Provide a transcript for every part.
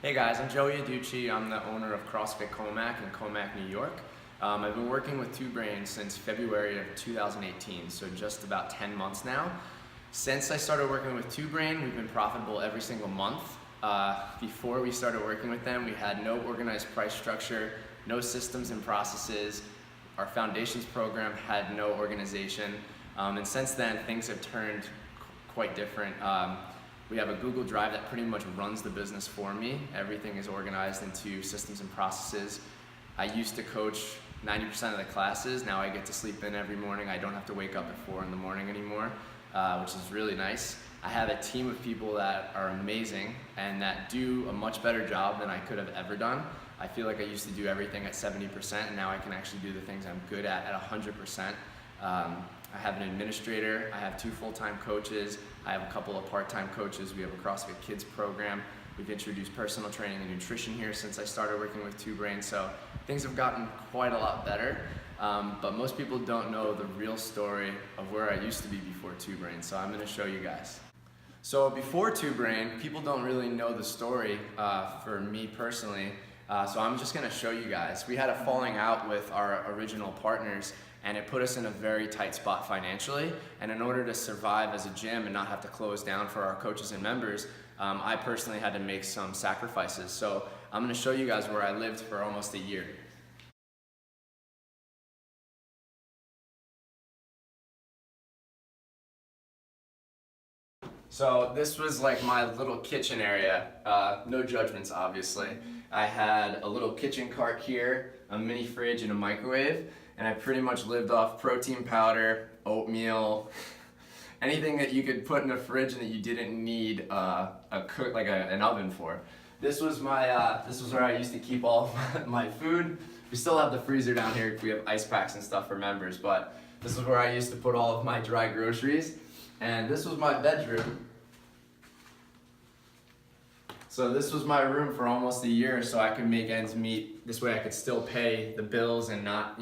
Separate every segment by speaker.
Speaker 1: Hey guys, I'm Joey Aducci. I'm the owner of CrossFit Commack in Commack, New York. I've been working with Two Brain since February of 2018, so just about 10 months now. Since I started working with Two Brain, we've been profitable every single month. Before we started working with them, we had no organized price structure, no systems and processes. Our foundations program had no organization. And since then, things have turned quite different. We have a Google Drive that pretty much runs the business for me. Everything is organized into systems and processes. I used to coach 90% of the classes. Now I get to sleep in every morning. I don't have to wake up at 4 in the morning anymore, which is really nice. I have a team of people that are amazing and that do a much better job than I could have ever done. I feel like I used to do everything at 70%, and now I can actually do the things I'm good at 100%. I have an administrator, I have 2 full-time coaches, I have a couple of part-time coaches, we have a CrossFit Kids program, we've introduced personal training and nutrition here since I started working with Two Brain, so things have gotten quite a lot better, but most people don't know the real story of where I used to be before Two Brain, so I'm going to show you guys. So before Two Brain, people don't really know the story for me personally, so I'm just going to show you guys. We had a falling out with our original partners, and it put us in a very tight spot financially, and in order to survive as a gym and not have to close down for our coaches and members, I personally had to make some sacrifices. So I'm going to show you guys where I lived for almost a year. So this was like my little kitchen area, no judgments obviously. I had a little kitchen cart here, a mini fridge and a microwave, and I pretty much lived off protein powder, oatmeal, anything that you could put in a fridge and that you didn't need an oven for. This was where I used to keep all of my food. We still have the freezer down here if we have ice packs and stuff for members, but this is where I used to put all of my dry groceries. And this was my bedroom. So this was my room for almost a year so I could make ends meet. This way I could still pay the bills and not,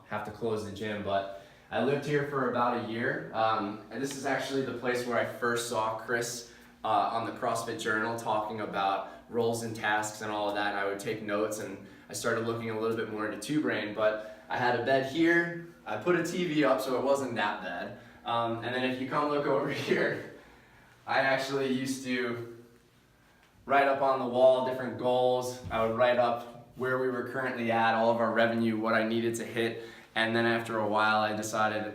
Speaker 1: have to close the gym. But I lived here for about a year. And this is actually the place where I first saw Chris on the CrossFit Journal talking about roles and tasks and all of that. And I would take notes, and I started looking a little bit more into Two Brain. But I had a bed here. I put a TV up so it wasn't that bad. And then if you come look over here, I actually used to write up on the wall different goals. I would write up where we were currently at, all of our revenue, what I needed to hit, and then after a while I decided,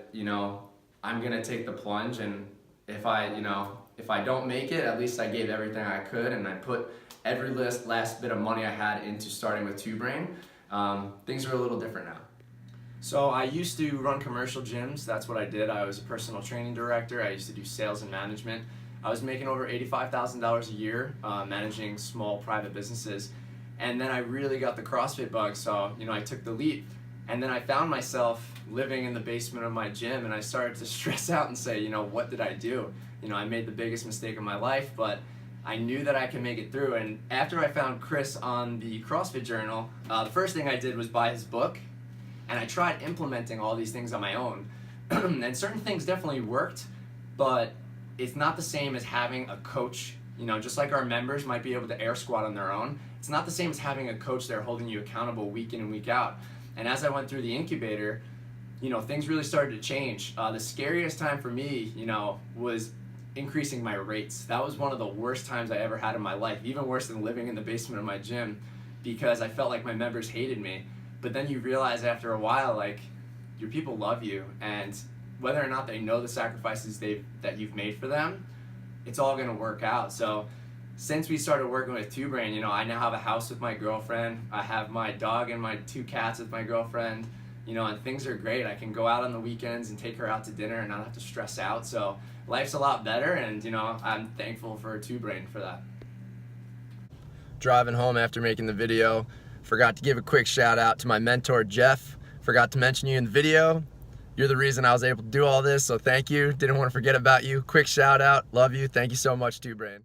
Speaker 1: I'm gonna take the plunge, and if I don't make it, at least I gave everything I could, and I put every last bit of money I had into starting with Two Brain. Things are a little different now. So I used to run commercial gyms. That's what I did. I was a personal training director. I used to do sales and management. I was making over $85,000 a year managing small private businesses. And then I really got the CrossFit bug, so I took the leap. And then I found myself living in the basement of my gym, and I started to stress out and say, what did I do? I made the biggest mistake of my life, but I knew that I could make it through. And after I found Chris on the CrossFit Journal, the first thing I did was buy his book. And I tried implementing all these things on my own. And certain things definitely worked, but it's not the same as having a coach. Just like our members might be able to air squat on their own, it's not the same as having a coach there holding you accountable week in and week out. And as I went through the incubator, things really started to change. The scariest time for me, was increasing my rates. That was one of the worst times I ever had in my life, even worse than living in the basement of my gym, because I felt like my members hated me. But then you realize after a while, your people love you, and whether or not they know the sacrifices that you've made for them, it's all gonna work out. So since we started working with Two Brain, I now have a house with my girlfriend. I have my dog and my 2 cats with my girlfriend, and things are great. I can go out on the weekends and take her out to dinner and not have to stress out. So life's a lot better, and I'm thankful for Two Brain for that. Driving home after making the video, forgot to give a quick shout out to my mentor, Jeff. Forgot to mention you in the video. You're the reason I was able to do all this, so thank you. Didn't want to forget about you. Quick shout out. Love you. Thank you so much, Two Brain.